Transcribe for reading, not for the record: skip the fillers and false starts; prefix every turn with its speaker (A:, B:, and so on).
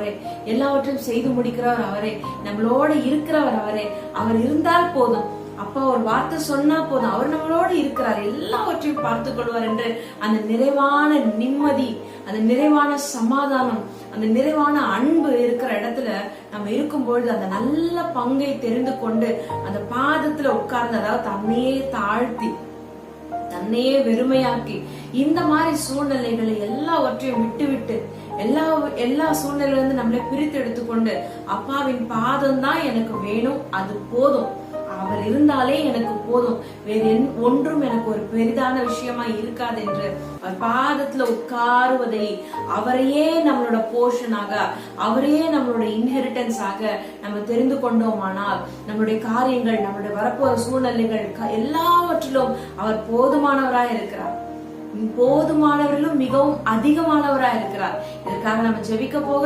A: அவரே, எல்லாவற்றையும் செய்து முடிக்கிறவர் அவரே, நம்மளோட இருக்கிறவர் அவரே. அவர் இருந்தால் போதும், அப்பா ஒரு வார்த்தை சொன்னா போதும், அவர் நம்மளோட இருக்கிறார், எல்லாவற்றையும் பார்த்து கொள்வார் என்று அந்த நிறைவான நிம்மதி, அந்த நிறைவான சமாதானம், அந்த நிறைவான அன்பு இருக்கிற இடத்துல நம்ம இருக்கும் பொழுது அந்த நல்ல பங்கை தெரிந்து கொண்டு அந்த பாதத்துல உட்கார்ந்து, அதாவது தன்னையே தாழ்த்தி தன்னையே வெறுமையாக்கி இந்த மாதிரி சூழ்நிலைகளை எல்லாவற்றையும் விட்டு எல்லா சூழ்நிலையில இருந்து நம்மளை பிரித்து எடுத்துக்கொண்டு அப்பாவின் பாதம் தான் எனக்கு வேணும், அது போதும், அவர் இருந்தாலே எனக்கு போதும், வேற ஒன்றும் எனக்கு ஒரு பெரிதான விஷயமா இருக்காது என்று அவர் பாதத்துல உட்காருவதை, அவரையே நம்மளோட போர்ஷனாக, அவரையே நம்மளோட இன்ஹெரிட்டன்ஸ் ஆக நம்ம தெரிந்து கொண்டோமானால் நம்மளுடைய காரியங்கள், நம்மளுடைய வரப்போற சூழ்நிலைகள் எல்லாவற்றிலும் அவர் போதுமானவராய் இருக்கிறார். போதுமானவர்களும் மிகவும் அதிகமானவராய் இருக்கிறார். இதற்காக நம்ம ஜெபிக்க போகிறோம்.